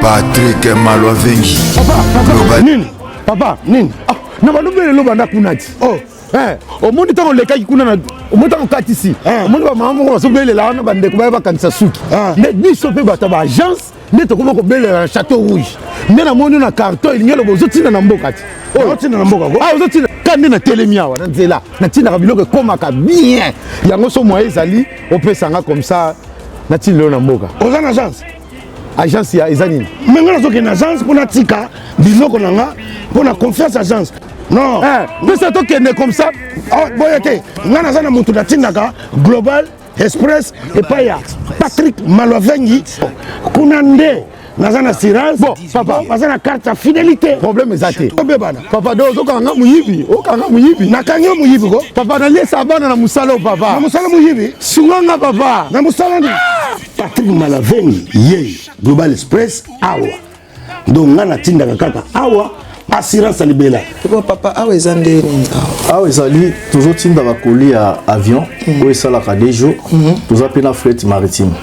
Patrick Malwavengi. Papa, nini? Papa, nini? Ah, na balobele lo banda kunati. Oh, au monde tant on les kai kuna na au monde tant katisi. Au monde ba maman ko so bele la na bande ko ba kanisa suki. Mais biso pe bata ba agence, ne to ko ko bele na Château Rouge. Mais na moni na carton il nyelo bozo tina na mboka ti. Oh, tina na mboka ko. Ah, bozo tina kandi na telemia wa na nzela. Na tina ka biloko komaka bien. Yango so moye ezali, on peut sanga comme ça. Na tina na mboka. Oza na agence. Agence ya ezanini. Menga na soki na agence pour na tika biloko nanga pour na confiance agence. Non, mais c'est toi qui est comme ça. Oh, boyete, ngana zana mutu na tindaka Global Express et pas ya Patrick Malwavengi. Kunande nazana assurance. Bon, papa, nazana carte à fidélité. Problème ezate. Obebana. Papa dozo kanga muyibi, o kanga muyibi. Nakanyo muyibi ko. Papa na lesa bana na musala papa. Na musala muyibi. Sunganga papa. Na musala ni. Patrick Malwavengi ye Global Express awa. Donc ngana tindaka kaka awa. Assurance libela. Papa, awa ezande awa ezali toujours tinda ba colis à avion ou esalaka des jours toujours pena fret maritime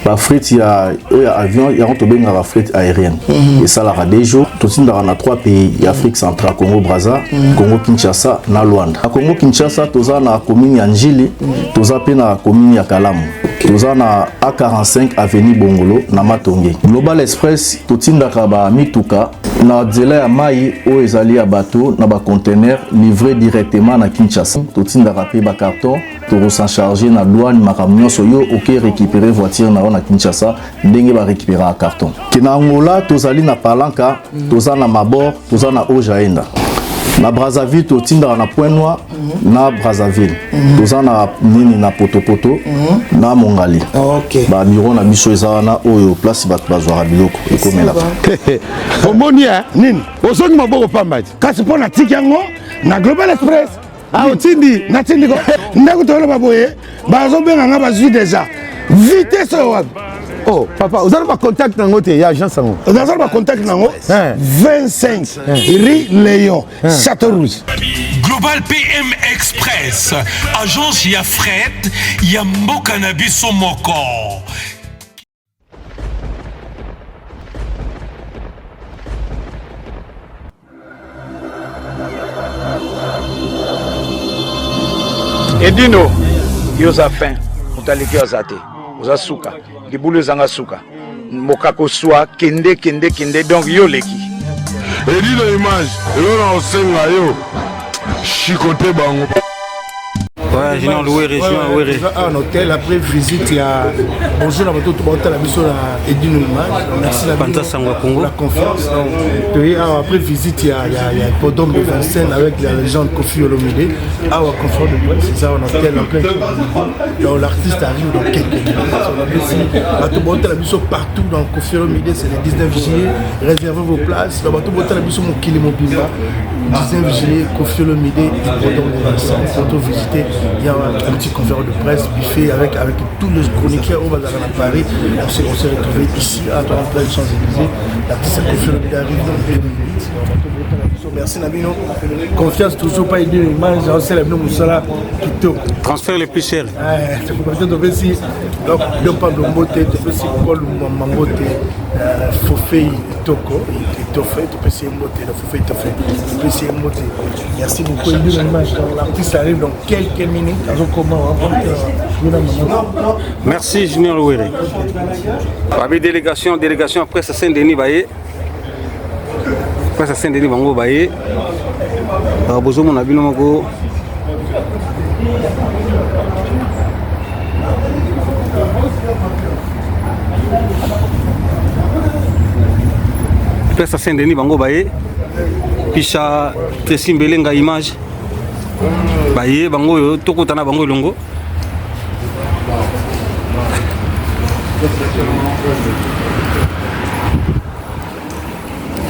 ba fret ya avion ya on to benga ba fret aérienne esalaka des jours to tinda na 3 pays Afrique centrale Congo Brazza Congo Kinshasa na Luanda a Congo Kinshasa toza na commune ya Njili toza pena commune ya Kalamu toza na A45 avenue Bongolo na Matonge. Global Express to tinda ka ba mituka na nzela ya mai o ezali ya bateau na ba conteneur livré directement na Kinshasa to tinda ka pe ba carton to s'en charger na douane makamnyo so yo OK récupérer voiture na na Kinshasa ndenge ba récupérer un carton kina ngola tozali na Palanka toza na Mabor toza na Ojaenda na Brazzaville to tinda na Point Noir na Brazzaville toza na nini na Potopoto na Mongali. OK ba bureau na biso ezana oyo place ba bazwa biloko ekomela omonia nini osongi maboko pambati kasi pona tikango na Global Express ah otindi na tindi ko ndako to ba boye bazo benga nga bazwi déjà vitesse wapi. Oh papa vous avez pas contact nango te ya agence nango vous avez pas contact nango 25 rue Léon Château Rouge. Global PM Express agence ya fret ya mboka na biso moko. Edino yoza fin mutaliki azate oza suka libulu ezanga suka mokako swa kende donc yo leki Edino image elona osenga yo chikote bango. Ouais, Junior Loué, un hôtel après visite, il y a bonjour à votre hôtel la mission à Edino Image. Merci pour la confiance. Après visite, il y a Podom de Vincennes avec la légende Kofi Olomide. À confort de presse, c'est ça un hôtel en plein. Donc l'artiste arrive dans quelques minutes. On a la mission partout dans Kofi Olomide, c'est le 19 juillet. Réservez vos places. On a la mission Mokili Mobimba. 19 juillet, Kofi Olomide et Podom de Vincennes. Pour visiter. Il y a un petit conférence de presse, buffet avec tous les chroniqueurs au bazar à Paris. On s'est retrouvés ici à plein de Champs-Élysées. L'artiste Kofi Olomide arrive dans 2 minutes. Merci Nabino. Confiance toujours pas aider l'image. On sait la Moussala qui tourne. Transfert le plus cher. C'est pour ça que tu fais donc non pas de moté, tu fais si Paul Mambote, Fofei Toko, tu fais essayer moté, Fofei Tofé, tu peux essayer moté. Merci beaucoup aider l'image. L'artiste arrive dans quelques minutes. Comment merci Junior Loué. Avec délégation après ça Saint-Denis Baye. Après ça Saint-Denis Bango Baye. Bozo mon abino moko. Express à Saint-Denis bango baye pisha Tracy Mbelenga image baye bango yo tokotana bango longo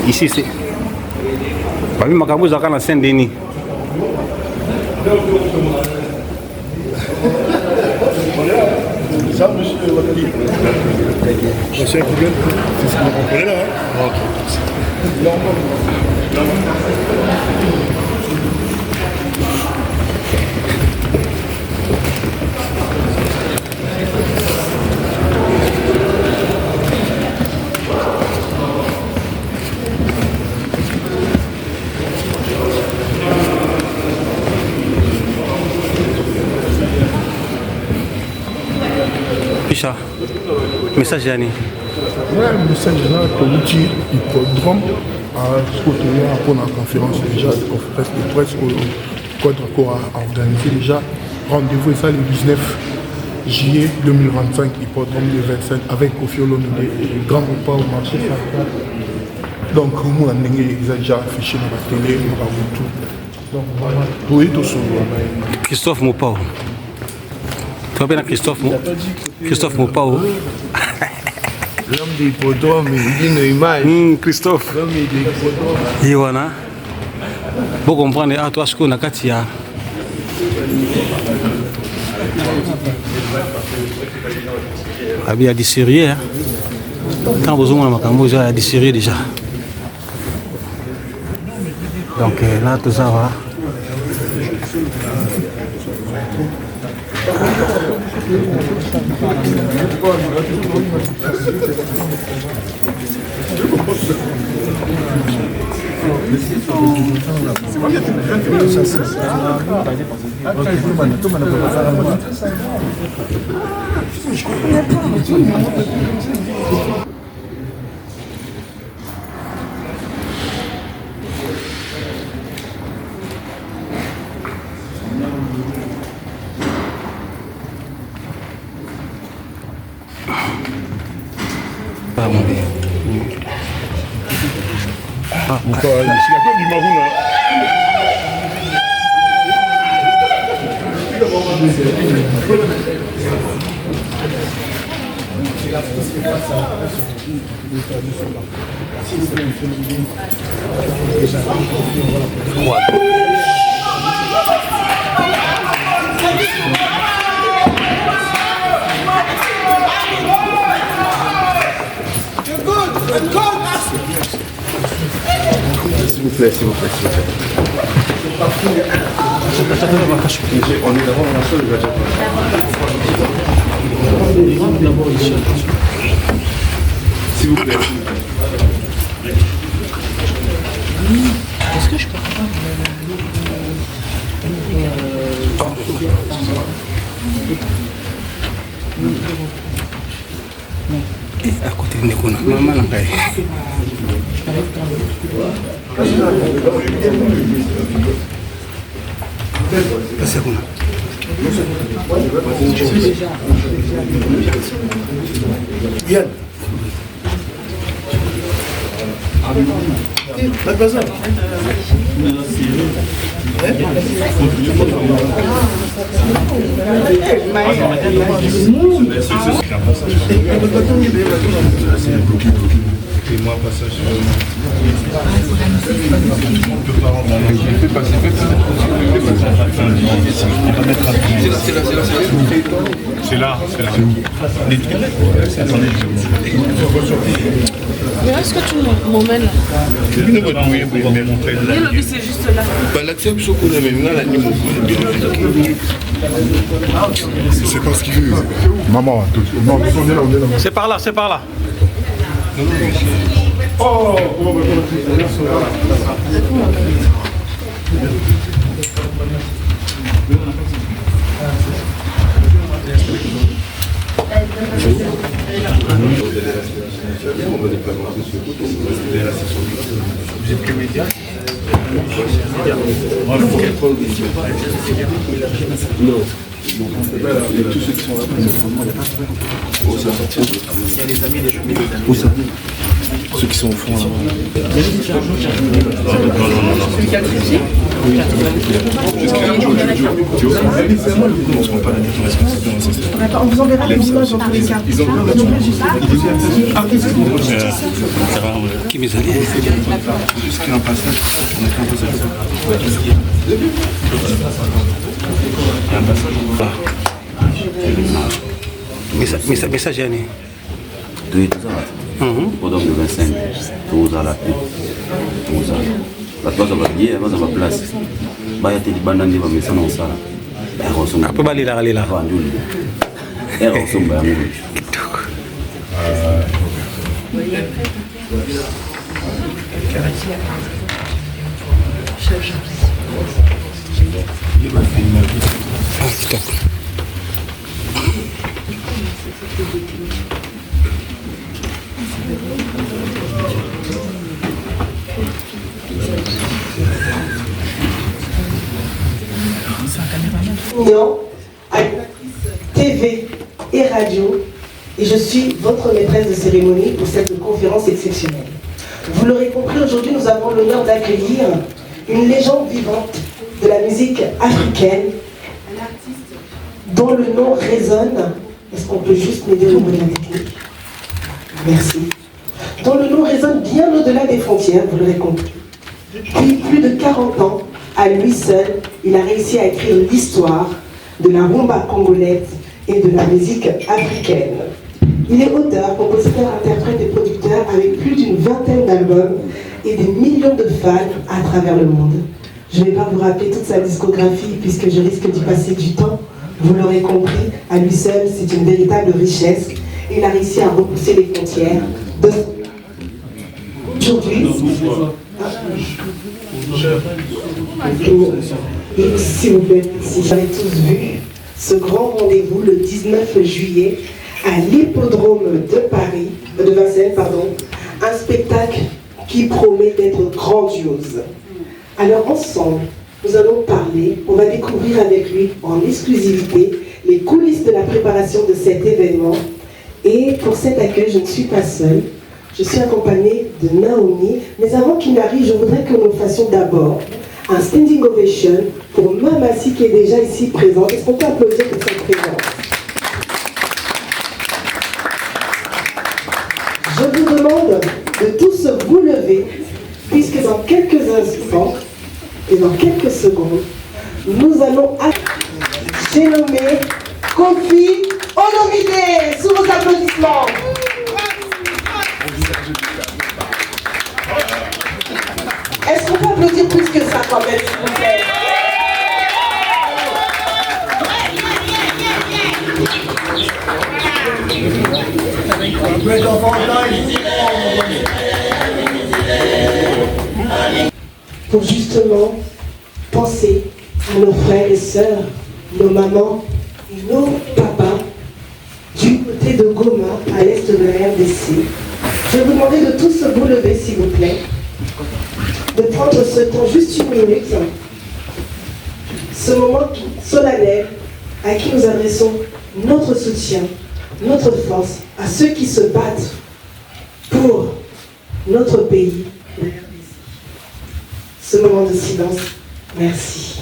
ici c'est babi makambo zaka na Saint-Denis. Ça, monsieur Watali. C'est un problème. C'est ce que vous comprenez là. Message Yanni. Ouais, message là, pour vous dire, hippodrome, ce côté là, pour la conférence déjà, la conférence de presse, Code encore à organiser déjà. Rendez-vous et ça le 19 juillet 2025, hippodrome le 25, avec Kofi Olomide, grand repas au marché central. Donc, nous, on a déjà affiché dans la télé, on va vous tout. Donc, voilà, oui, tout ça. Christophe Mopao. Tu vois bien Christophe Mopao. L'homme des hippodromes, il dit une image. Christophe. L'homme des hippodromes. Iwana. Pour comprendre, ah, toi, ce qu'on a Katia. Ah, il y a des séries, hein. Quand vous avez un il y a des séries déjà. Donc là, tout ça va. S'il vous plaît, s'il vous plaît, s'il vous plaît. On est d'abord dans la salle, s'il vous plaît. Est-ce que je peux pas à côté de Nekuna, maman n'a pas. Yann. Pas de bazar. Moi, passage. C'est là. Mais est-ce que tu m'emmènes là? Le but c'est juste là. C'est pas ce qu'il veut. Maman, non, on est là. C'est par là, c'est par là. Oh, vous êtes que média? Non. Et tous ceux qui sont là, il y a les amis des ceux qui sont au fond là. Celui qui a le trépied. On vous enverra des images dans tous les cas. Qui m'est allé? Jusqu'à un passage, on a fait un passage. Message yani. Pendant le 25, tous à la tête. Tous à la place de la vie, à la place. Bah, il y a des bandes de mais ça non ça. Après bali la la. TV et radio, et je suis votre maîtresse de cérémonie pour cette conférence exceptionnelle. Vous l'aurez compris, aujourd'hui nous avons l'honneur d'accueillir une légende vivante de la musique africaine, un artiste dont le nom résonne. Est-ce qu'on peut juste m'aider au niveau de la technique? Merci. Dont le nom résonne bien au-delà des frontières, vous l'aurez compris. Depuis plus de 40 ans, à lui seul, il a réussi à écrire l'histoire de la rumba congolaise et de la musique africaine. Il est auteur, compositeur, interprète et producteur avec plus d'une vingtaine d'albums et des millions de fans à travers le monde. Je ne vais pas vous rappeler toute sa discographie puisque je risque d'y passer du temps. Vous l'aurez compris, à lui seul, c'est une véritable richesse. Il a réussi à repousser les frontières d'aujourd'hui. S'il vous plaît, si vous avez tous vu ce grand rendez-vous le 19 juillet à l'hippodrome de Paris, de Vincennes, un spectacle qui promet d'être grandiose. Alors ensemble, nous allons parler, on va découvrir avec lui en exclusivité les coulisses de la préparation de cet événement. Et pour cet accueil, je ne suis pas seule, je suis accompagnée de Naomi. Mais avant qu'il n'arrive, je voudrais que nous fassions d'abord un standing ovation pour Mamassi qui est déjà ici présente. Est-ce qu'on peut applaudir pour sa présence? Je vous demande de tous vous lever, puisque dans quelques instants et dans quelques secondes, nous allons j'ai nommé Kofi Olomide sous vos applaudissements. Est-ce qu'on peut applaudir plus que ça quand même, s'il vous plaît? Pour justement penser à nos frères et sœurs, nos mamans et nos papas du côté de Goma, à l'est de la RDC. Je vais vous demander de tous vous lever, s'il vous plaît, de prendre ce temps, juste une minute, ce moment solennel à qui nous adressons notre soutien, notre force, à ceux qui se battent pour notre pays. Ce moment de silence, merci.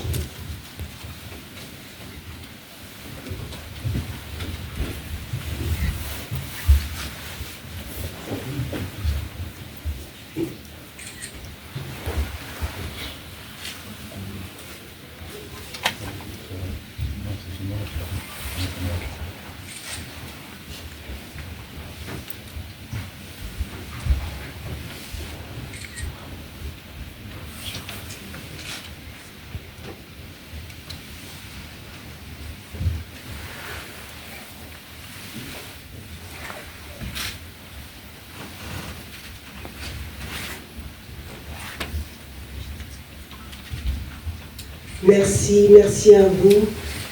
Merci, merci à vous.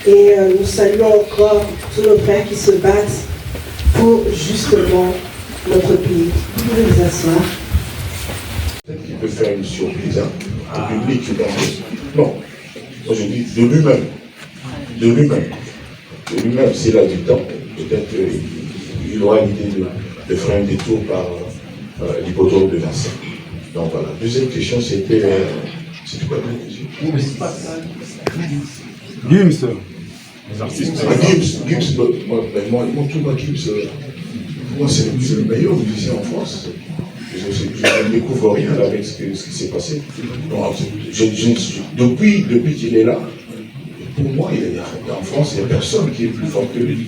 Et nous saluons encore tous nos frères qui se battent pour justement notre pays. Vous pouvez vous asseoir. Il peut faire une surprise au public, je pense. Non, moi je dis de lui-même. De lui-même. De lui-même, s'il a du temps, peut-être qu'il aura l'idée de faire un détour l'hippodrome de Vincennes. Donc voilà. Deuxième question, c'était quoi la question? Gims. Gims, moi, c'est le meilleur musicien en France. Je ne découvre rien avec ce qui s'est passé. Donc, depuis qu'il est là, pour moi, en France, il n'y a personne qui est plus fort que lui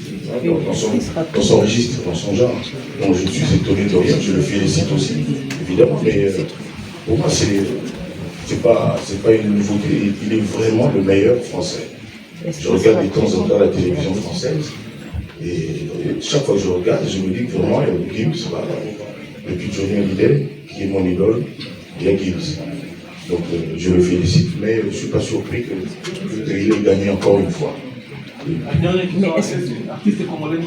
dans son registre, dans son genre. Donc je suis étonné de rien, je le félicite aussi, évidemment, mais pour moi, c'est pas une nouveauté, il est vraiment le meilleur français. Je regarde de temps en temps la télévision française, et chaque fois que je regarde, je me dis que vraiment, Gims, depuis Johnny Hallyday, qui est mon idole, il y a Gims. Donc je le félicite, mais je ne suis pas surpris qu'il ait gagné encore une fois. Artistes congolais,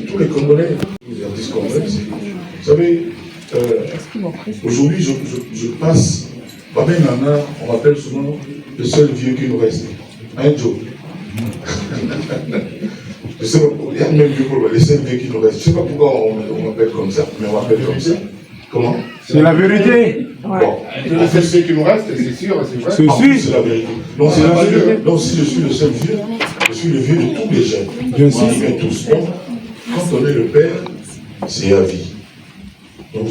tous les Congolais, les artistes congolais, vous savez, aujourd'hui je passe, Babé Nana, on m'appelle souvent le seul vieux qui nous reste. Un Joe. Je sais pas pourquoi, il y a même vieux pour les seuls vieux qui nous restent. Je ne sais pas pourquoi on m'appelle comme ça, mais on m'appelle comme ça. Comment? C'est la vérité. Bon, le seul vieux qui nous reste, c'est sûr, c'est vrai. C'est la vérité. Non, c'est la vérité. Non, si je suis le seul vieux, je suis le vieux de tous les jeunes. Bien sûr. Tous. Donc, quand on est le père, c'est à vie. Donc,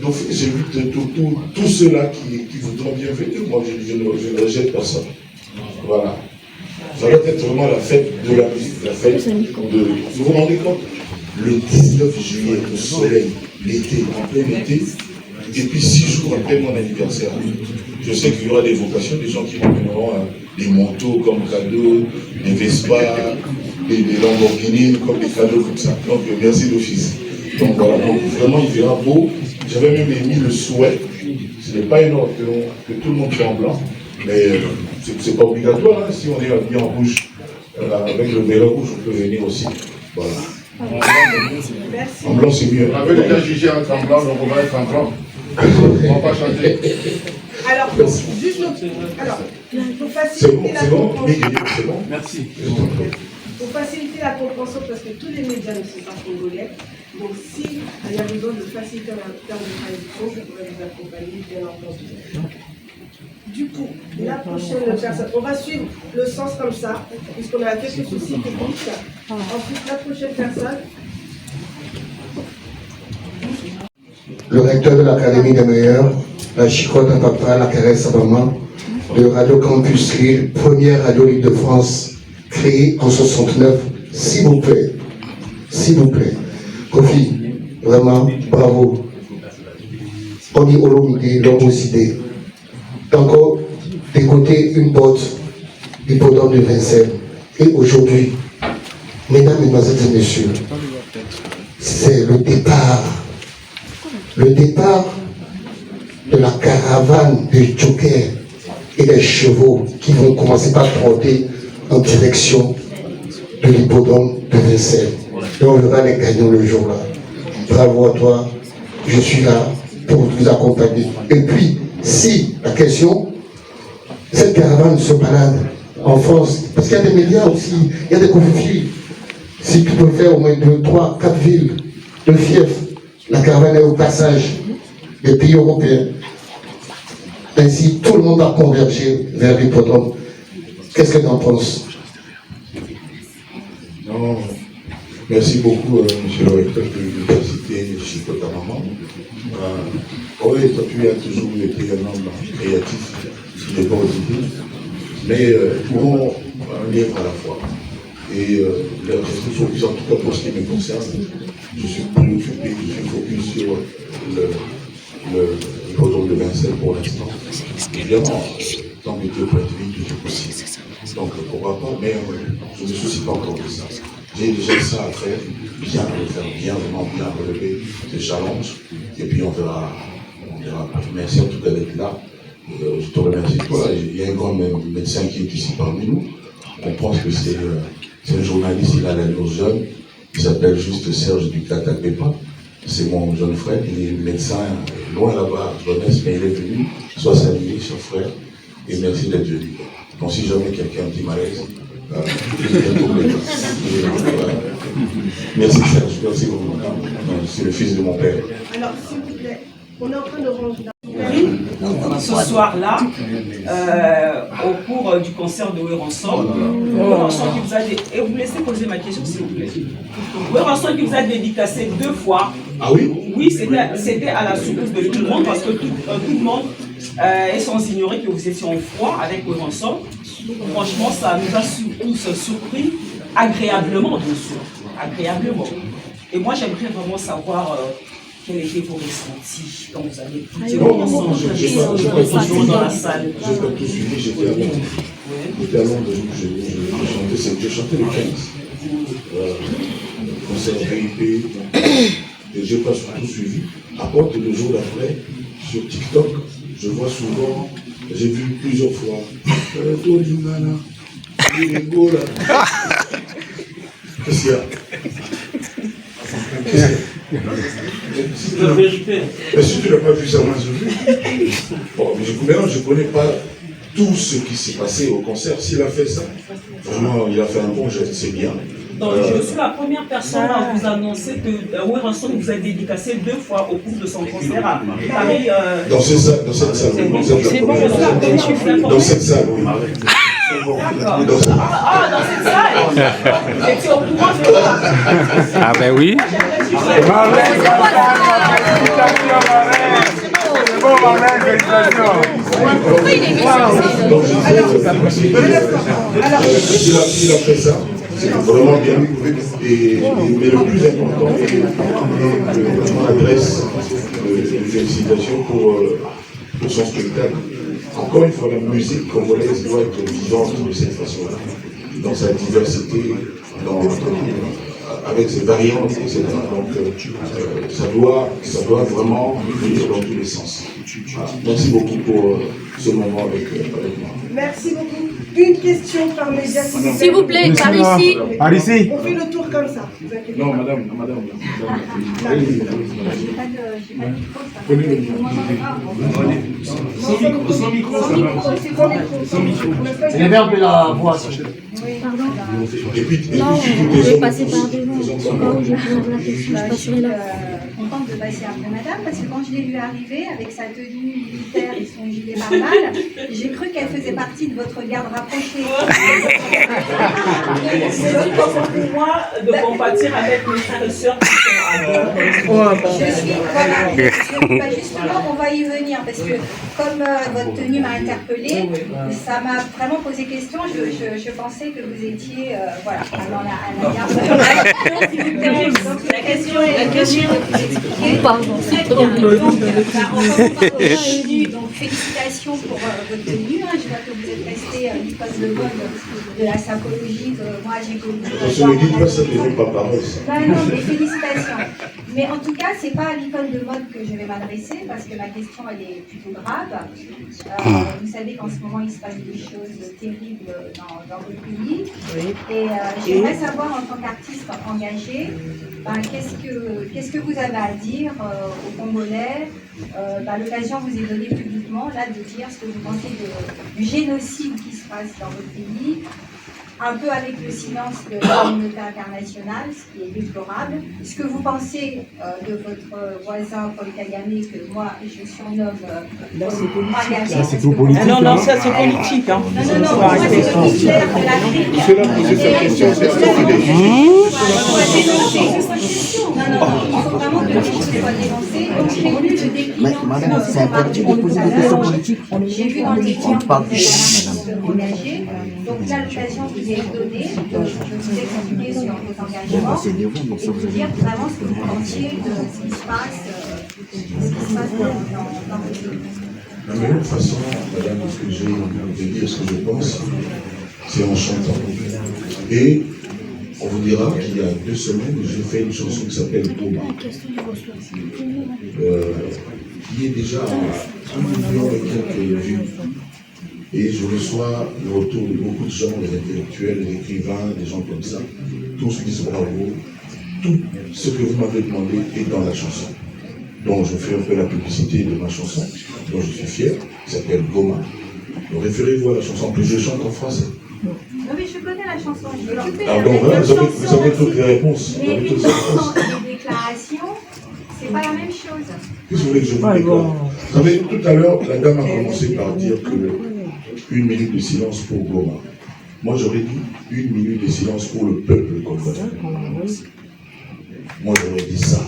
donc j'invite tous ceux-là qui voudront bien venir. Moi, je ne rejette personne. Voilà. Ça va être vraiment la fête de la musique, la fête de... Vous vous rendez compte? Le 19 juillet, le soleil, l'été, en plein été, et puis 6 jours après mon anniversaire. Je sais qu'il y aura des vocations, des gens qui m'emmèneront des manteaux comme cadeau, des Vespa, des Lamborghini comme des cadeaux comme ça. Donc merci d'office. Donc voilà, donc vraiment il verra beau. J'avais même émis le souhait, ce n'est pas énorme que tout le monde soit en blanc, mais c'est pas obligatoire, hein. Si on est habillé en rouge, avec le béret rouge, on peut venir aussi. Voilà. En blanc c'est mieux. On avait déjà jugé entre en blanc, donc on va être en blanc. On ne va pas changer. Alors, juste pour faciliter la compréhension. C'est bon. Merci. Pour faciliter la compréhension, parce que tous les médias ne sont pas congolais, donc s'il y a besoin de faciliter en termes de traduction, je pourrais vous accompagner, bien entendu. Du coup, la prochaine personne, on va suivre le sens comme ça, puisqu'on a quelques soucis techniques. Ensuite, la prochaine personne. Le recteur de l'Académie des meilleurs, la chicotte à papa, la caresse à maman, de Radio Campus Lille, première radio libre de France, créée en 69. S'il vous plaît, Kofi, vraiment, bravo. On dit Olomide, l'homme aux idées. Encore décoter une botte hippodrome de Vincennes. Et aujourd'hui, mesdames, mesdemoiselles et messieurs, c'est le départ de la caravane des jokers et des chevaux qui vont commencer par trotter en direction de l'hippodrome de Vincennes. Et on verra les gagnants le jour-là. Bravo à toi, je suis là pour vous accompagner. Et puis, si la question, cette caravane se balade en France, parce qu'il y a des médias aussi, il y a des conflits. Si tu peux faire au moins 2, 3, 4 villes de fief, la caravane est au passage des pays européens. Ainsi, tout le monde va converger vers l'hippodrome. Qu'est-ce que tu en penses? Non, merci beaucoup, monsieur le recteur de l'université Chicotte à maman. Oui, toi tu as toujours été un homme créatif, des bonnes idées, mais pouvons un livre à la fois. Et le reste focus, en tout cas pour ce qui me concerne, je suis préoccupé, je suis focus sur l'hippodrome de Vincennes pour l'instant. Évidemment, tant que Dieu prête vie, tout est possible. Donc pourquoi pas, mais je ne me soucie pas encore de ça. J'ai déjà ça à faire, bien le faire, bien, vraiment bien relever ce challenge, et puis on verra. Merci en tout cas d'être là. Je te remercie toi. Il y a un grand médecin qui est ici parmi nous. On pense que c'est un journaliste, il a l'allure jeune. Il s'appelle juste Serge Ducata-Pépa. C'est mon jeune frère. Il est médecin loin là-bas, jeunesse, mais il est venu. Soit salué, cher frère. et merci d'être venu. Donc si jamais quelqu'un dit malaise, merci Serge, merci beaucoup. C'est le fils de mon père. Alors, s'il vous plaît, on est en train de ranger la... Ce soir-là, au cours du concert de Weranson, qui vous a et vous me laissez poser ma question s'il vous plaît. Weranson qui vous a dédicacé 2 fois. Ah oui? Oui, c'était à la surprise de tout le monde parce que tout le monde est sans ignorer que vous étiez en froid avec Weranson. Franchement, ça nous a tous surpris agréablement, bien sûr, agréablement. Et moi, j'aimerais vraiment savoir. Quels étaient vos ressentis quand vous avez écouté ensemble dans la salle? Je n'ai pas tout suivi, j'étais à Londres. J'étais à Londres, je chantais le 15. Concert VIP. Et je n'ai pas tout suivi. À part que le jour d'après, sur TikTok, je vois souvent, j'ai vu plusieurs fois. Qu'est-ce qu'il y a? La vérité. Mais si tu n'as pas vu ça, moi je vu. Bon, mais je ne connais pas tout ce qui s'est passé au concert. S'il a fait ça, vraiment, il a fait un bon geste, c'est bien. Donc, je suis la première personne à vous annoncer que Weranson vous a dédicacé 2 fois au cours de son concert à Paris. Dans cette salle, C'est bon, dans cette salle, oui. D'accord. Ah, dans cette salle. J'étais au courant de ça. Ah ben oui. Il a fait ça, c'est vraiment bien. Mais le plus important, je m'adresse une félicitation pour son spectacle. Encore une fois, la musique congolaise doit être vivante de cette façon-là, dans sa diversité, avec ses variantes, etc. Donc, ça doit vraiment venir dans tous les sens. Voilà. Merci beaucoup pour ce moment avec moi. Merci beaucoup. Une question par média. S'il vous plaît, par ici. Par ici. On fait le tour comme ça. Non, madame. J'ai pas de micro. Sans micro. Les verbes de la voix. Pardon. Et puis, non, vous pouvez passer par devant. Je passerai là. Contente de passer après madame parce que quand je l'ai vu arriver avec sa tenue militaire et son gilet pare-balles, j'ai cru qu'elle faisait partie de votre garde rapprochée. C'est important pour moi de compatir avec mes frères et sœurs qui sont à bord. Justement, on va y venir parce que comme votre tenue m'a interpellée, ça m'a vraiment posé question. Je pensais que vous étiez voilà, dans la garde. Donc la question est pardon. Donc félicitations pour votre tenue. Je vois que vous êtes resté l'icône de mode de la sapologie que moi j'ai connue. Je ne dis pas ça, ne fait pas parole. Non, mais félicitations. Mais en tout cas, c'est pas à l'icône de mode que je vais m'adresser parce que ma question elle est plutôt grave. Vous savez qu'en ce moment il se passe des choses terribles dans votre pays. Et j'aimerais savoir en tant qu'artiste engagé, qu'est-ce que vous avez à dire aux Congolais. L'occasion vous est donnée publiquement là de dire ce que vous pensez du génocide qui se passe dans votre pays, un peu avec le silence de la communauté internationale, ce qui est déplorable. Ce que vous pensez de votre voisin Paul Kagame, que moi je surnomme ça c'est tout politique. Non, non, ça c'est politique. Hein. Non, moi c'est le Hitler de l'Afrique. C'est là poser sa question, c'est non, il faut vraiment que les choses soient dénoncées. Donc j'ai voulu le décliner. Madame, c'est interdit de poser des questions politiques. J'ai vu dans les On parle du engagé. Donc là, l'occasion vous est donnée de vous expliquer sur vos engagements et de dire vraiment ce que vous pensiez de ce qui se passe, dans votre pays. La meilleure façon, madame, de dire ce que je pense, c'est en chantant. Et on vous dira qu'il y a 2 semaines, j'ai fait une chanson qui s'appelle Goma, qui est déjà à 1 million et quelques vues. Et je reçois le retour de beaucoup de gens, des intellectuels, des écrivains, des gens comme ça. Tous disent bravo. Tout ce que vous m'avez demandé est dans la chanson. Donc je fais un peu la publicité de ma chanson, dont je suis fier, qui s'appelle Goma. Référez-vous à la chanson que je chante en français. Non mais je connais la chanson, je l'ai écoutée. Ah bon, voilà, vous avez toutes les réponses. Mais une chanson et des déclarations, c'est pas la même chose. Qu'est-ce que vous voulez que je vous déclare? Vous savez, tout à l'heure, la dame a commencé par dire que 1 minute de silence pour Goma. Moi, j'aurais dit 1 minute de silence pour le peuple congolais. Moi, j'aurais dit ça.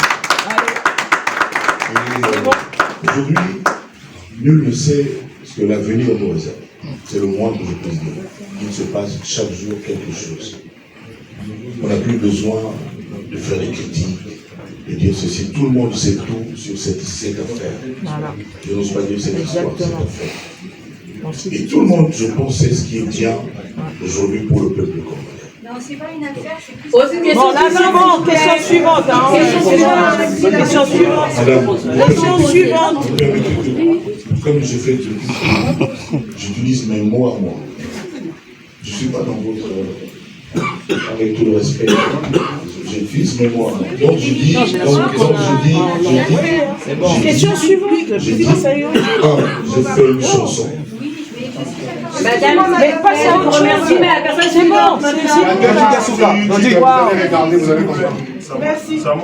Aujourd'hui, nul ne sait ce que l'avenir nous réserve. C'est le moins que je puisse dire. Il se passe chaque jour quelque chose. On n'a plus besoin de faire des critiques, de dire ceci. Tout le monde sait tout sur cette affaire. Voilà. Je n'ose pas dire cette histoire, cette affaire. Et tout le monde, je pense, sait ce qui est bien aujourd'hui pour le peuple congolais. Non, c'est pas une affaire, c'est plus... Bon, là, c'est bon, question suivante. Question suivante. Question suivante. Comme je fais depuis, j'utilise mes mots à moi. Je ne suis pas dans votre... avec tout le respect. J'utilise mes mots à moi. Donc je dis... Question suivante. Je fais une chanson. Madame, mais pas ça, on remercie, mais la personne c'est bon. Vous allez comprendre. Merci. Non,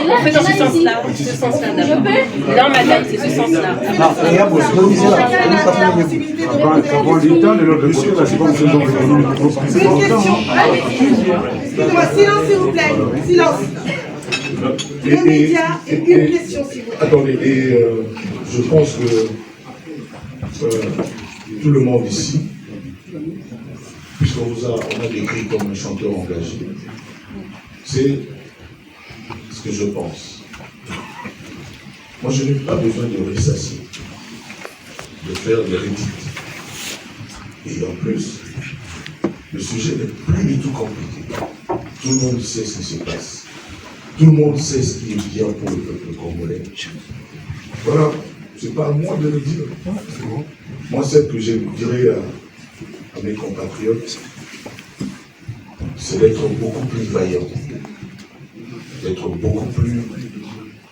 on fait dans ce sens-là. Non, madame, c'est ce sens-là. Excusez-moi, silence s'il vous plaît. Silence. Les médias et une question s'il vous plaît. Attendez, et je pense que tout le monde ici, puisqu'on a décrit comme un chanteur engagé, c'est ce que je pense. Moi, je n'ai pas besoin de ressasser, de faire des rédits. Et en plus, le sujet n'est plus du tout compliqué. Tout le monde sait ce qui se passe. Tout le monde sait ce qui est bien pour le peuple congolais. Voilà, c'est pas à moi de le dire. Moi, ce que je dirais à mes compatriotes, c'est d'être beaucoup plus vaillant, d'être beaucoup plus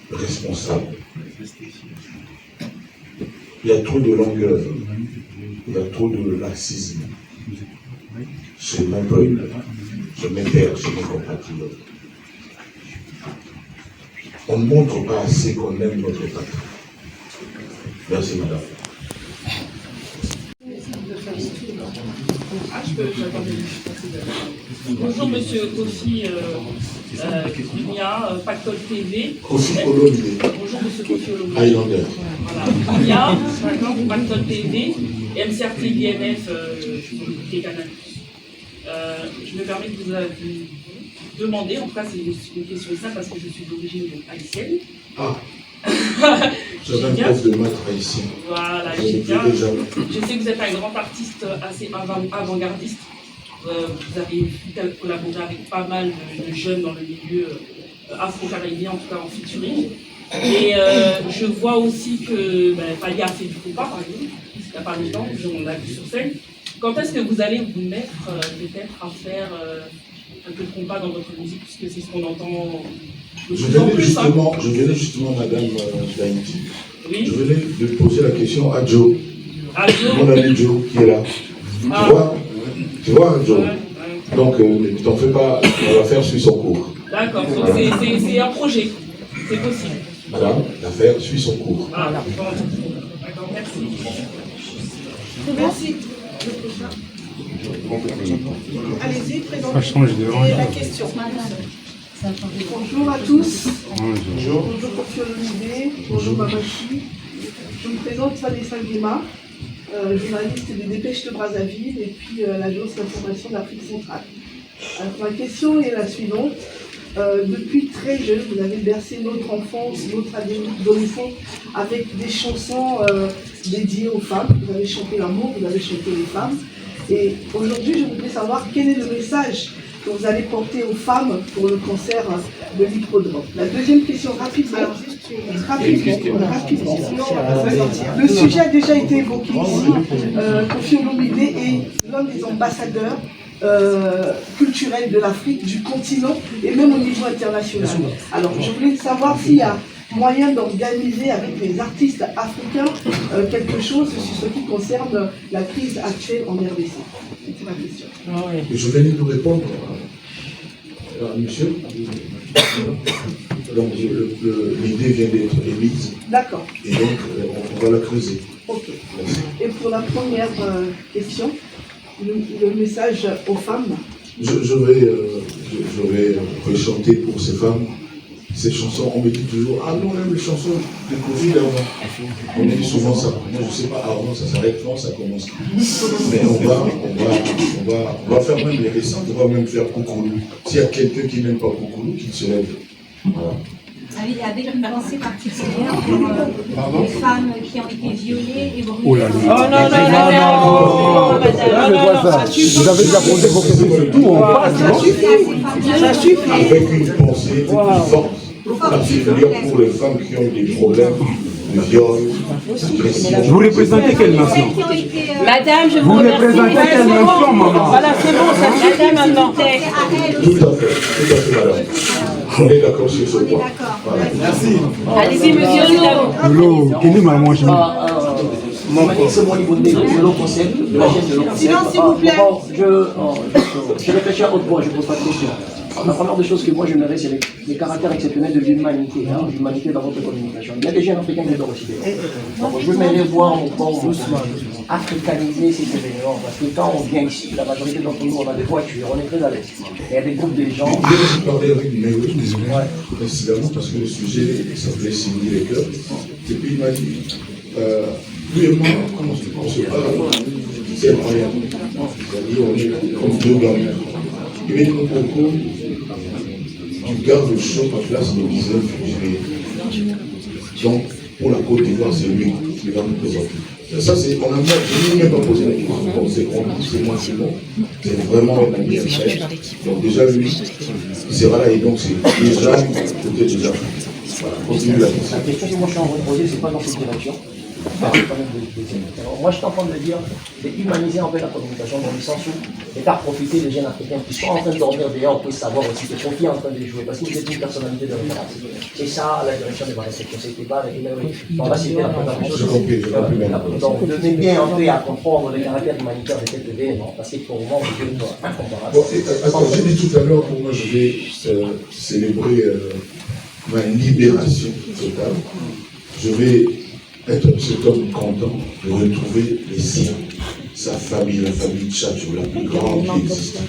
responsable. Il y a trop de longueur, il y a trop de laxisme chez mon peuple, chez mes pères, chez mes compatriotes. On ne montre pas assez qu'on aime notre patrie. Merci, madame. Bonjour monsieur Kofi Dunia, Pactole TV. Kofi Olomide. Bonjour monsieur Kofi Olomide. Highlander. Voilà. Dunia, Pactole TV, MCRT INF des Canal. Je me permets de vous demander, en tout cas c'est une question simple parce que je suis d'origine haïtienne. Ah. J'avais un prof de maths haïtien. Voilà, je sais que vous êtes un grand artiste assez avant-gardiste. Vous avez collaboré avec pas mal de jeunes dans le milieu afro-caribéen, en tout cas en featuring. Et je vois aussi que Fali a fait du compas, par exemple, il n'y a pas longtemps, on l'a vu sur scène. Quand est-ce que vous allez vous mettre peut-être à faire un peu de compas dans votre musique, puisque c'est ce qu'on entend de plus en plus. Je venais justement, madame d'Haïti. Oui. Je venais de poser la question à Joe. Mon ami Joe qui est là. Ah. Tu vois, Joe. Donc, ne t'en fais pas, on va faire suivre son cours. D'accord, donc c'est un projet, c'est possible. Madame, l'affaire suit son cours. Ah, d'accord, merci. Merci. Allez-y, présentez la question. Bonjour à tous. Bonjour. Bonjour Kofi Olomide. Bonjour Mamachi. Je me présente Vanessa Guéma, journaliste des Dépêches de Brazzaville et puis l'agence d'information d'Afrique centrale. Alors, ma question est la suivante. Depuis très jeune, vous avez bercé notre enfance, notre adolescence avec des chansons dédiées aux femmes. Vous avez chanté l'amour, vous avez chanté les femmes. Et aujourd'hui, je voudrais savoir quel est le message que vous allez porter aux femmes pour le cancer de l'hippodrome. La deuxième question, rapidement. Le sujet a déjà été évoqué ici. Kofi Olomide est l'un des ambassadeurs culturels de l'Afrique, du continent et même au niveau international. Alors, je voulais savoir s'il y a moyen d'organiser avec les artistes africains quelque chose sur ce qui concerne la crise actuelle en RDC? C'est ma question. Je vais nous répondre à monsieur. Donc l'idée vient d'être émise. D'accord. Et donc on va la creuser. Ok. Et pour la première question, le message aux femmes. Je vais rechanter pour ces femmes ces chansons. On me dit toujours, ah non, même les chansons de Covid avant. On me dit souvent ça. Moi je ne sais pas, avant ça s'arrête, non, ça commence. Mais on va faire même les récents, on va même faire Koukoulou. S'il y a quelqu'un qui n'aime pas Koukoulou, qu'il se lève. Voilà. Avec une pensée particulière pour les femmes qui ont été violées et brûlées. Oh là là. Oh non, ça suffit. Vous avez déjà posé vos questions sur tout, on passe, non? Ça suffit. Avec une pensée forte, particulière pour les femmes qui ont des problèmes de viol, d'agression. Vous représentez quelle nation? Madame, je vous remercie. Vous représentez quelle nation, maman? Voilà, c'est bon, ça suffit maintenant. Tout à fait, madame. On est d'accord sur ce point. Voilà. Merci. Allez-y, monsieur. C'est mon niveau de l'eau concept, de la chaîne de l'eau concept. Silence, s'il vous plaît. Je réfléchis à haute voix, je ne pose pas de questions. La première des choses que moi j'aimerais, c'est les caractères exceptionnels de l'humanité, l'humanité dans votre communication. Il y a des jeunes africains qui adorent aussi. Donc je vais voir encore africaniser ces événements, parce que quand on vient ici, la majorité d'entre nous, on a des voitures, on est très à l'aise. Il y a des groupes de gens. Je parlais avec Méo, désolé, précisément parce que le sujet s'appelait Signer les cœurs. Et puis il m'a dit, lui et moi, comment on se parle, c'est incroyable. C'est-à-dire, on est comme deux gamins. Il m'a dit, mon concours, tu gardes le chaud en place de 19 février. Donc, pour la Côte d'Ivoire, c'est lui qui va nous présenter. Ça, c'est, on a même pas posé la question. Donc, c'est moi, c'est bon. C'est vraiment un ami après. Donc, déjà, lui, il sera là et donc, c'est déjà, peut-être déjà. Voilà, continue la question. La question que moi je suis en train de poser, c'est pas dans cette direction. Alors, moi, je suis en train de le dire, c'est humaniser un peu la communication dans le sens où et faire profiter des jeunes africains qui sont en train de dormir d'ailleurs, on peut savoir aussi que qui est en train de jouer, parce que vous êtes une personnalité de référence. C'est ça la direction de ma réception, c'était pas avec on va citer la première chose. Donc, donnez bien un peu à comprendre les caractères humanitaires de cet événement, parce que pour moi, c'est incomparable. Bon, attends, j'ai dit tout à l'heure, pour moi, je vais célébrer ma libération totale. Je vais être cet homme content de retrouver les siens, sa famille, la famille Tchatcho, la plus grande qui existe.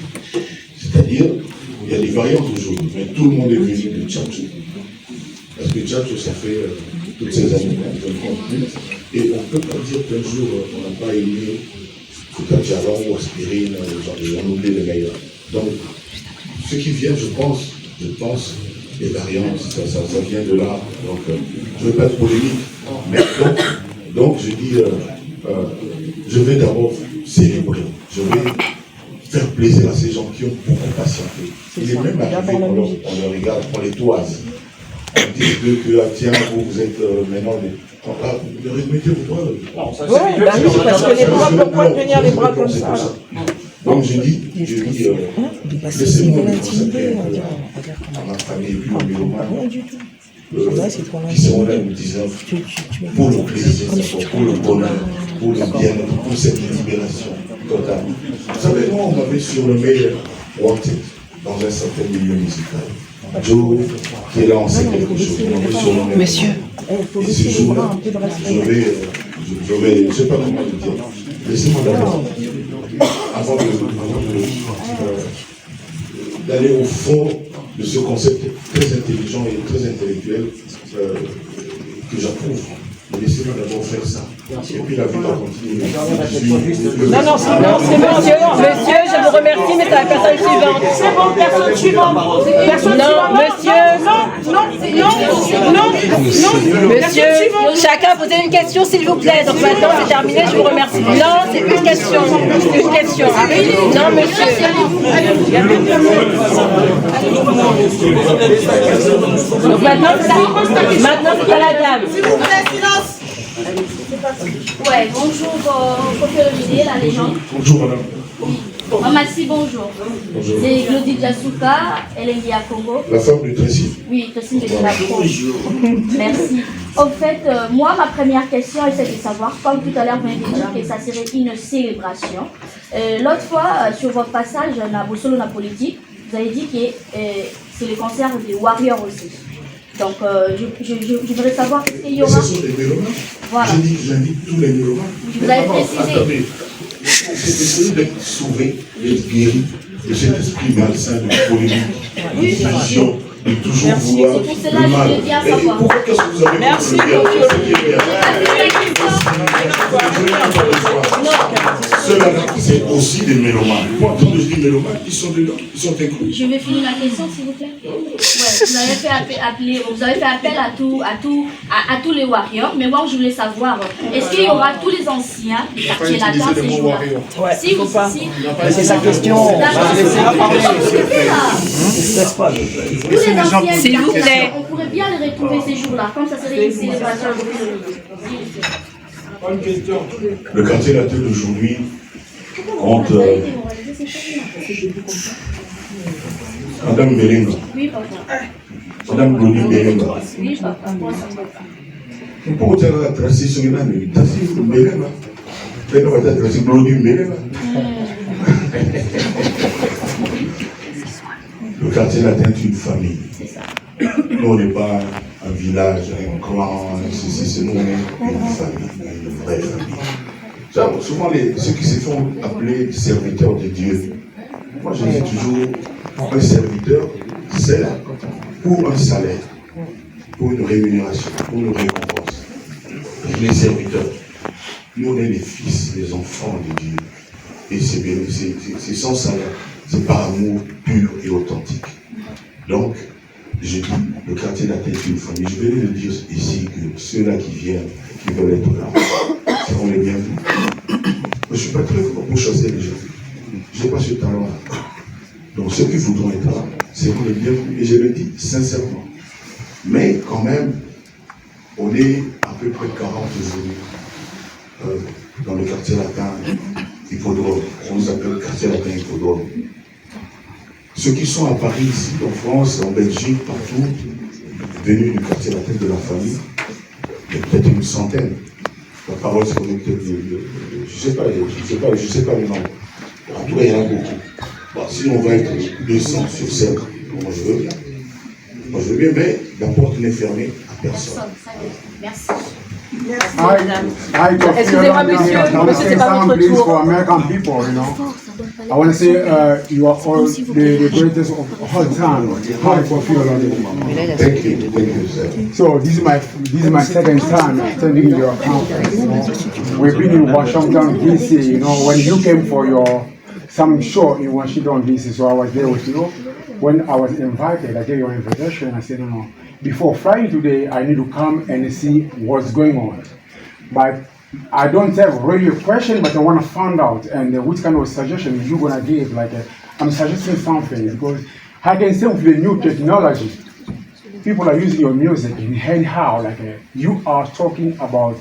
C'est-à-dire, il y a des variantes aujourd'hui, mais tout le monde est venu de Tchatcho. Parce que Tchatcho, ça fait toutes ces années qu'on ne compte plus. Et on ne peut pas dire qu'un jour, on n'a pas élu Foucajalon ou aspirine, on oublie les meilleurs. Donc, ce qui vient, je pense, les variantes, ça vient de là. Donc, je ne veux pas être polémique. Mais donc je dis, je vais d'abord célébrer. Je vais faire plaisir à ces gens qui ont beaucoup patienté. Il est même arrivé qu'on les regarde, on les toise. On dit que tiens, vous êtes maintenant remettez vos bras. Non, ça c'est parce que les bras, pourquoi tenir les bras comme ça? Donc je dis, laissez-moi me consacrer à ma famille, puis au mélomane, qui seront là le 19, pour le plaisir, pour le bonheur, pour le bien-être, pour cette libération totale. Vous savez, moi, on m'avait surnommé Wanted dans un certain milieu musical. Joe, qui est là, on sait quelque chose. On m'avait surnommé. Monsieur. Et ce jour-là, je sais pas comment le dire. Laissez-moi d'abord, avant d'aller au fond de ce concept très intelligent et très intellectuel que j'approuve. Laissez-moi d'abord faire ça. Et puis la vie va continuer. Non, c'est monsieur. Monsieur, je vous remercie, mais c'est la personne suivante. C'est bon, personne suivante. Non, monsieur. Non. Monsieur, chacun posez une question, s'il vous plaît. Donc maintenant, c'est terminé, je vous remercie. Non, c'est une question. Non, monsieur. Donc maintenant, c'est à la dame. S'il vous plaît, silence. Ouais, bonjour, Kofi Olomide, la légende. Bonjour madame. Mamassi, bonjour. Bonjour. C'est Glody Diasuka, Elengi à Congo. La femme du Tracy. Oui, Tracy de la Bonjour. Merci. En fait, moi, ma première question, c'est de savoir, comme tout à l'heure, vous m'avez dit que ça serait une célébration. L'autre fois, sur votre passage, dans Bossolo, la politique, vous avez dit que c'est le concert des Warriors aussi. Donc, je voudrais savoir qu'est-ce qu'il y aura. Mais ce sont des mélomanes. Voilà. J'invite tous les mélomanes. Vous avez précisé. Attendez. C'est essayer d'être sauvé, d'être guéri de cet esprit malsain de polémique, de vision, de toujours vouloir C'est pour cela le mal. que je tiens à Et savoir. pourquoi qu'est-ce que vous avez Merci contre le bien? beaucoup. C'est qui est bien. Ceux-là, c'est aussi des mélomanes. Moi, quand je dis mélomanes, ils sont dedans, ils sont inclus. Je vais finir la question, s'il vous plaît. Ouais, vous avez fait appel à tous les warriors, mais moi je voulais savoir, est-ce qu'il y aura tous les anciens du quartier latin ces jours-là? Si vous C'est sa question. Tous les anciens S'il du vous quartier plaît. latin, on pourrait bien les retrouver ces jours-là, comme ça serait une célébration. Le quartier latin d'aujourd'hui compte Madame Belenga, Oui, papa. Madame Glody Belenga. Oui, papa. Pour dire la transition, il y a une transition Belenga. Mais non, la transition Glody Belenga. Le quartier latin est une famille. Nous, on n'est pas un village, un clan, c'est nous, on est une famille, une vraie famille. Souvent, ceux qui se font appeler serviteurs de Dieu, moi je dis toujours, un serviteur, c'est pour un salaire, pour une rémunération, pour une récompense. Les serviteurs, nous on est les fils, les enfants de Dieu. Et c'est sans salaire, c'est par amour pur et authentique. Donc, je dis, le quartier latin est une famille. Je vais le dire ici que ceux-là qui viennent, qui veulent être là, seront les bienvenus. Je ne suis pas très fort pour chasser les gens. Je n'ai pas ce talent-là. Donc ceux qui voudront être là, seront les bienvenus. Et je le dis sincèrement. Mais quand même, on est à peu près 40 aujourd'hui dans le quartier latin Hippodrome. On nous appelle quartier latin Hippodrome. Ceux qui sont à Paris, ici, en France, en Belgique, partout, venus du quartier latin de la famille, il y a peut-être une centaine. La parole se connecte je ne sais pas le nombre. En tout cas, il y en a beaucoup. Bon, si on va être 200 sur 5, moi je veux bien. Moi je veux bien, mais la porte n'est fermée à personne. Merci. Excusez-moi, monsieur, c'est pas votre tour. For American people, you know, I want to say you are all the greatest of all time. Hi for Thank you, sir. So this is my second time attending your conference. You know? We've been in Washington D.C. You know, when you came for some show in Washington D.C., so I was there with you. When I was invited, I gave your invitation. I said, no. Before Friday today, I need to come and see what's going on. But I don't have really a question, but I want to find out and which kind of suggestion you're going to give. Like, I'm suggesting something because I can say with the new technology, people are using your music in anyhow. Like, you are talking about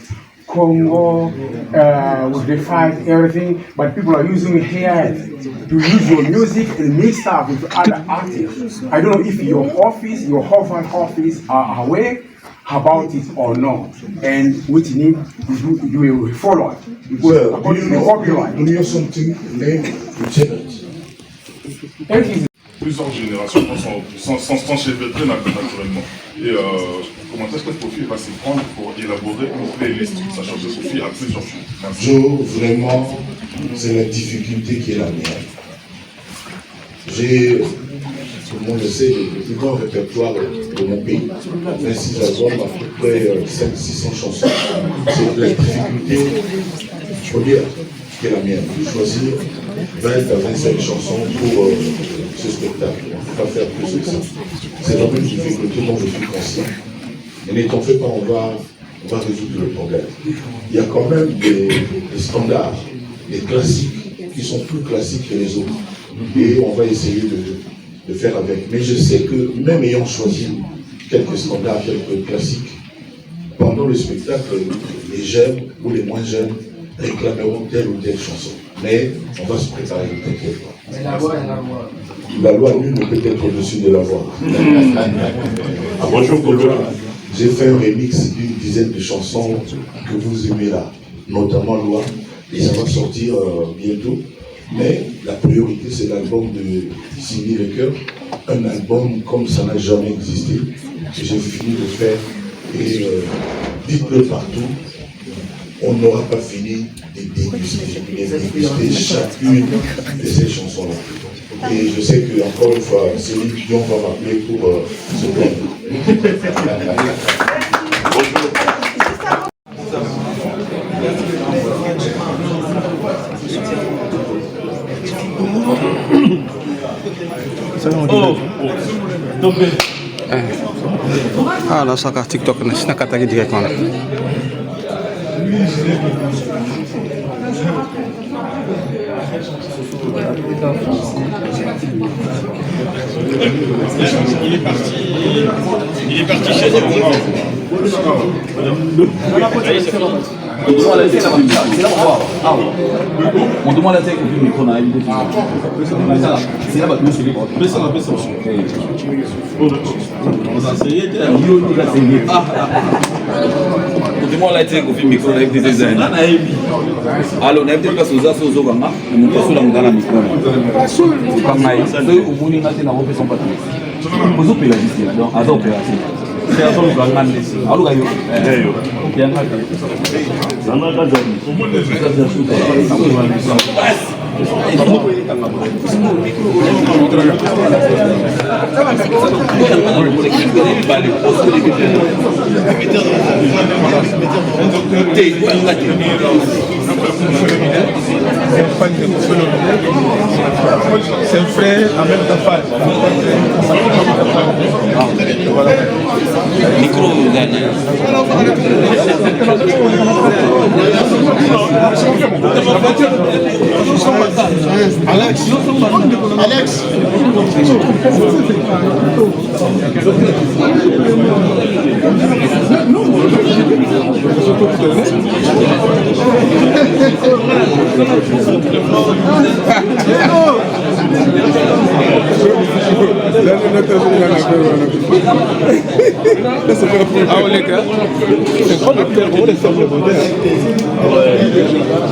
Congo, with the fight, everything, but people are using here to use your music and mix up with other artists. I don't know if your Harvard office are aware about it or not, and which need you will follow it. Because according to the copyright. Do you know something named Lieutenant? Plusieurs générations sans s'enchevêtrer naturellement. Et comment est-ce que Kofi va s'y prendre pour élaborer une playlist, sachant que Kofi a plusieurs choses. Joe, vraiment, c'est la difficulté qui est la mienne. J'ai, tout le monde le sait, le plus grand répertoire de mon pays. 26 albums, à peu près 500-600 chansons. C'est la difficulté, je peux dire, qui est la mienne. De choisir 20 à 25 chansons pour ce spectacle. On ne peut pas faire plus que ça. C'est la même difficulté dont je suis conscient. Et n'étant fait pas, on va résoudre le problème. Il y a quand même des standards, des classiques qui sont plus classiques que les autres. Et on va essayer de faire avec. Mais je sais que même ayant choisi quelques standards, quelques classiques, pendant le spectacle, les jeunes ou les moins jeunes réclameront telle ou telle chanson. mais on va se préparer, ne t'inquiète pas. Mais la loi est la loi. La loi, nul ne peut être au-dessus de la loi. Bonjour, j'ai fait un remix d'une dizaine de chansons que vous aimez là, notamment Loi, et ça va sortir bientôt. Mais la priorité, c'est l'album de Sylvie Lecoeur, un album comme ça n'a jamais existé, que j'ai fini de faire. Et dites-le partout, on n'aura pas fini de déguster chacune de ces chansons-là. Et je sais que encore une fois, Céline Dion va m'appeler pour ce plan. Bonjour. Ah, là, ça carte TikTok, c'est un attaqué directement. Il est parti chez lui. On demande la tête au micro dans la vidéo. C'est là-bas, nous, c'est libre. Baissez-la. On demande la tête au micro avec des designs. Alors, on a peut-être pas sous ça, sous Obama, mais on peut dans la micro. Comme ça, au bout d'une année, on a repris son patron. Vous opérez ici, donc, à l'opération. C'est un peu le grand man ici. Alors, il y a un c'est un frère en même temps. micro Alex.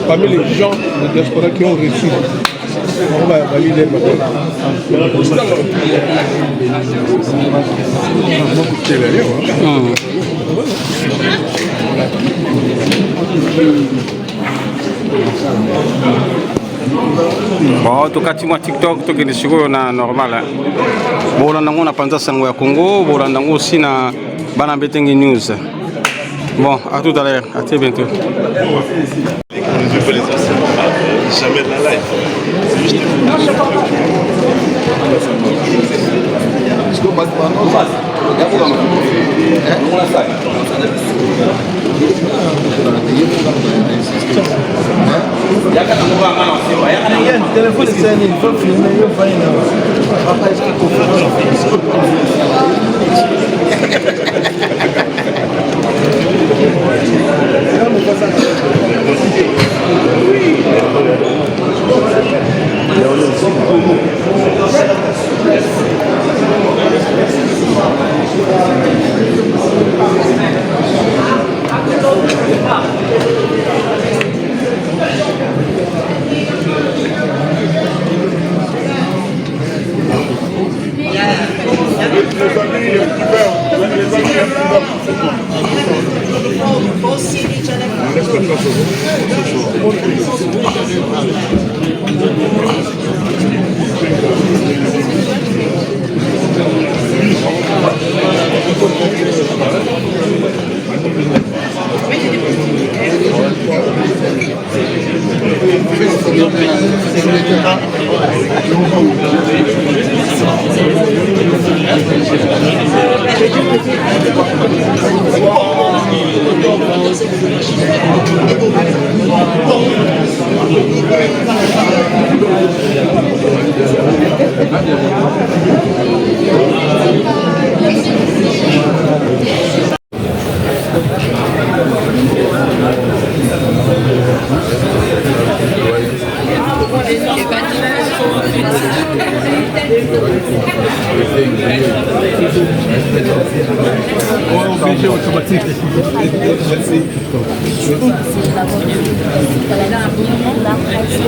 Parmi les gens de diaspora qui ont reçu, on va valider Bon, tukati mwa TikTok tokende sikoyo na normal. Bolanda ngo na panza sango ya Congo, bolanda ngo aussi na bana Betenge News. Bon, à tout à l'heure, à très bientôt. Je peux les enseigner, jamais de la live. C'est juste téléphone il faut filmer,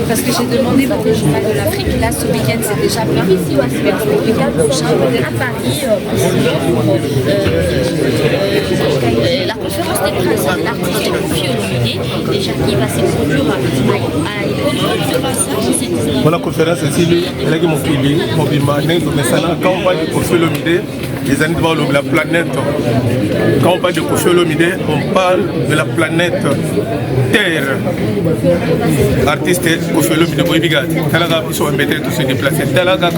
Parce que j'ai demandé pour le journal de l'Afrique, là ce week-end c'est déjà plein. Le week-end prochain, peut-être à Paris, la conférence des princes de l'artiste Koffi Olomide, déjà qui va se produire à l'hippodrome de Passage. Pour la conférence, c'est lui, il a dit mon fils, mon bimane, mais ça n'a quand on parle de Koffi Olomide, les années devant la planète. Quand on parle de Koffi Olomide, on parle de la planète Terre. Artiste Koffi Olomide, Boybigat, Talaga, ils sont embêtés tous se déplacer. Talaga,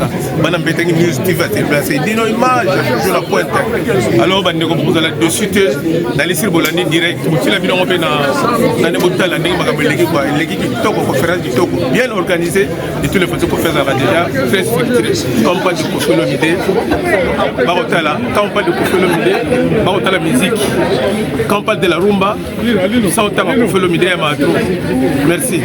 Banam Betting News TV va se déplacer. Dino Image, je la pointe. Alors, on vous allez de suite dans les Sirbolani direct. Si la vidéo est dans les boutons, l'équipe qui toque aux conférences du Togo, bien organisée, et tous les façons qu'on fait déjà très structuré. Quand on parle de Koffi Olomide, quand on parle de Koffi Olomide, on parle de la musique. Quand on parle de la rumba, ça on parle de Koffi Olomide et Mahatou. Merci.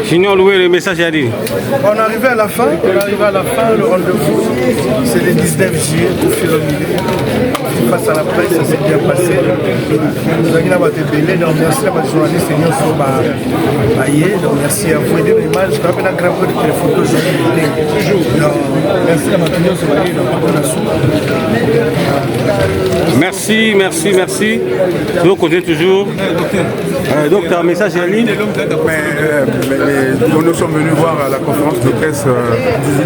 Junior Loué, le message à dire. On est arrivé à la fin, le rendez-vous, c'est le 19 juillet, Koffi Olomide. Face à la presse, ça s'est bien passé. Nous avons été belés, donc merci à ma journaliste, donc merci à vous. Et l'image, je vais faire un grand peu de photos. Merci à ma merci. Nous continuons toujours. Docteur, message à ligne. Nous sommes venus voir à la conférence de presse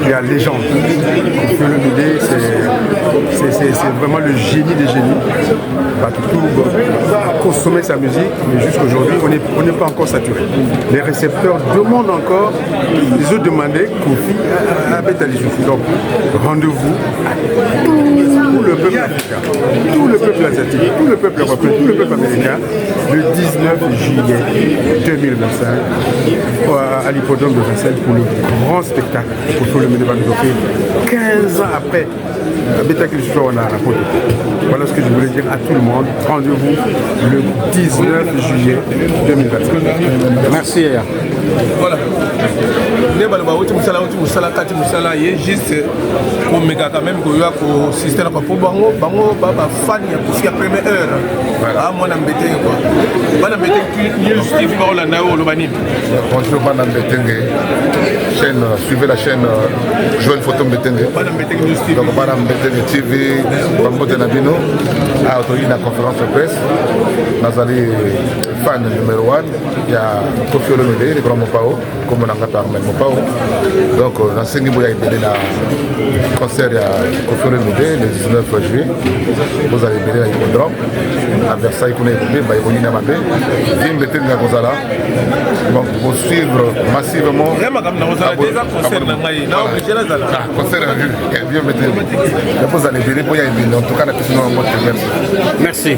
la légende. Koffi Olomide, c'est vraiment le génie des génies. Tout a consommé sa musique, mais jusqu'aujourd'hui, on n'est pas encore saturé. Les récepteurs demandent encore, ils ont demandé Koffi à Betali Soufi. Donc, rendez-vous à tout le peuple africain, tout le peuple asiatique, tout le peuple européen, tout le peuple américain, le 19 juillet 2025 à l'hippodrome de Vincennes pour le grand spectacle. Koffi Olomide va nous offrir 15 ans après. Voilà ce que je voulais dire à tout le monde. Rendez-vous le 19 juillet 2025. Merci. Voilà. Juste pour méga quand même que pour système pour bango fan ya pour première heure. Ah moi n'embêté quoi. Bana mbete news TV ba la nayo lo bani. Bonjour bana mbete chaîne suivez la chaîne Joël Photo Mbetenge. Bana mbete news TV. Donc bana mbete TV bambote na bino a autorisé la conférence de presse. Nazali fan numéro 1 il y a Koffi Olomide le grand Mopao comme on a parlé Mopao. Donc dans ce niveau il y a eu la concert à Koffi Olomide le 19 juillet. Vous allez bien à l'hippodrome à Versailles pour les bah ils vont y aller bien Mbetenge na Kozala. Donc pour suivre massivement déjà concert na ngai na obligé la zala. Concert bien Mbetenge. Vous allez bien pour y aller en tout cas la question en mode merci.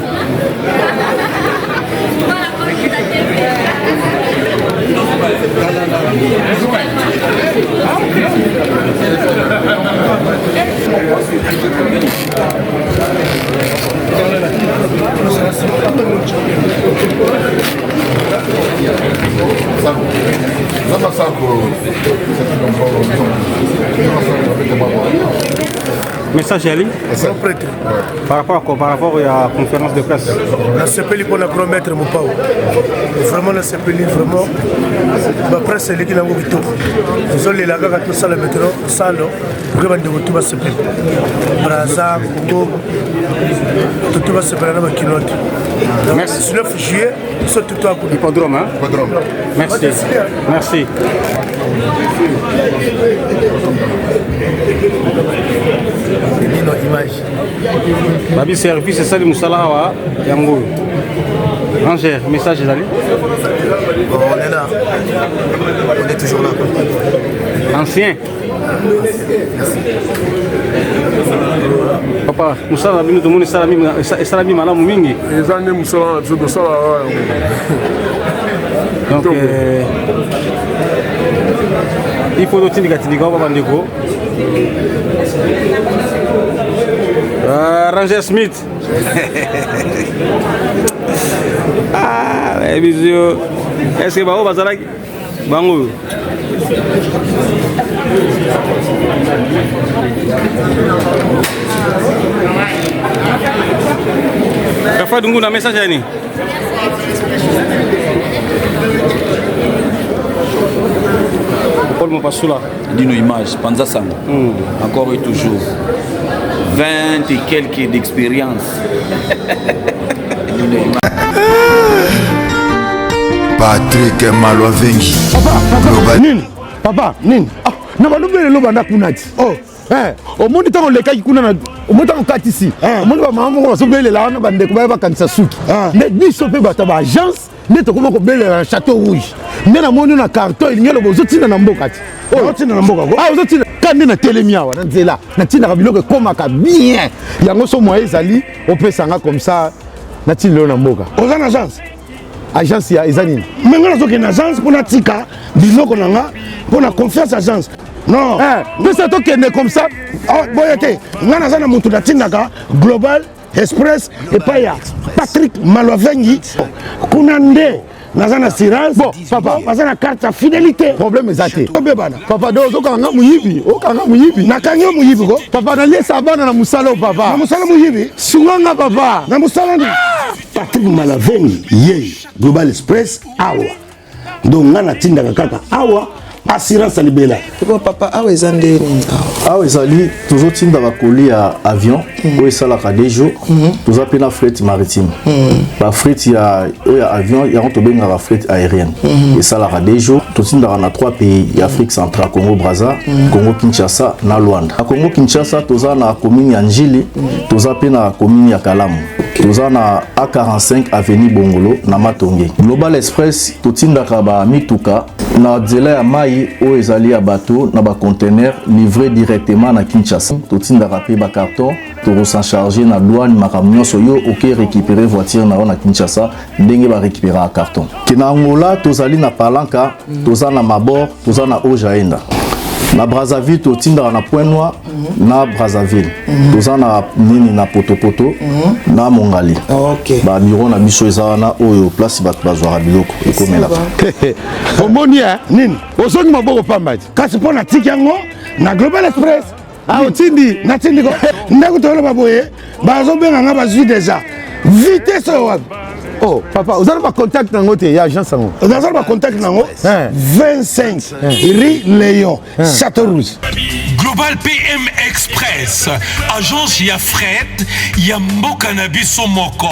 Message Ali par rapport à la conférence de presse. La CPLI pour la promettre mon pao. Vraiment la CPLI vraiment la presse est l'équipe d'Angoubito. Nous allons les laver à tout ça le métro salo pour que tout va se faire. Braza, Congo, tout va se faire dans ma kinote. Merci. 9 juillet, c'est tout à coup. Hippodrome, hein? Hippodrome. Merci. Merci. Image. Babi service c'est ça le Moussala wa Yango. Angers, message Zali. Bon, on est là. On est toujours là. Ancien. Papa, Moussala bino to moni salami malamu mingi. Ezane Moussala zo sala. Donc il faut tindika baba ndeko. Ranger Smith. Ah, les bisous. Est-ce que Bao Bazalak Bango? Papa Dungu na message yani. Paul Mopasula. Dino Image, Panza Sango. Encore et toujours. 20 et quelques d'expérience. Patrick Maloavengi. Papa, nini? Papa, nini? Ah, na balobele lo banda kunati. Oh, au monde tant on les kai kuna na au monde tant kati ici. Au monde ba maman ko so bele la na bande ko ba kanisa suki. Mais biso pe bata ba agence, mais to ko bele na Château Rouge. Mais na moni na carton il ngelo bozo tina na mboka ti. Oh, tina na mboka ko. Ah, bozo tina kandi na telemi awa na nzela. Na tina ka biloko komaka bien. Yango so moye ezali, on peut sanga comme ça. Na tina lo na mboka. Oza na agence. Agence ya ezanini. Menga na soki na agence pour na tika biloko nanga pour la confiance agence. Non, mais ça to kende comme ça. Oh, boyete, ngana zana mutu na tindaka Global Express et pas ya Patrick Maloavengi kunande nazana assurance. Bon, papa, nazana carte à fidélité. Problème ezate. Obebana. Papa do zo kanga muyibi, o kanga muyibi. Na kanyo muyibi ko. Papa na lesa bana na musala o papa. Na musala muyibi. Sunganga papa. Na musala ni Patrick Maloavengi ye Global Express awa. Donc ngana tindaka kaka awa. Assurance libela. Papa, ah ouais, Zandé. Ah ouais, Zali, toujours tinda va coller à avion. Oui, ça la des jours. Toujours appelé la fret maritime. La fret, il y a avion, il y a un bien la fret aérienne. Et ça la des jours. Tout tinda dans 3 pays, Afrique centrale, Congo Brazza, Congo Kinshasa, na Luanda. À Congo Kinshasa, toujours na commune ya Njili, toujours appelé na commune ya Kalamu. Toujours na A45 avenue Bongolo, na Matonge. Global Express, tout tinda kaba mituka, na délai à Maï. Où ezali ya bateau na ba conteneur livré directement na Kinshasa. Totinda rapé ba carton, to s'en charger na douane makamnyo soyo OK récupérer voiture na Kinshasa, ndenge ba récupérer un carton. Kina ngola tozali na Palanka, toza na Mabor, toza na Ojaenda. Na Brazzaville totinda na Point Noir na Brazzaville. Toza na nini na Potopoto na Mongali. OK. Ba bureau na biso ezana oyo place ba bazwa biloko ekomela. Omoni nini? Osoni maboko pamba. Kasi pona tikango na Global Express. Ah otindi, na tindi ko. Ndako tolo baboye, bazo benga nga bazwi déjà. Vitesse wa. Oh, papa, vous avez pas contact dans votre agence en haut. Vous avez pas contact dans 25 Rue Léon, Château Rouge. Global PM Express, agence ya fret, ya mboka na biso moko.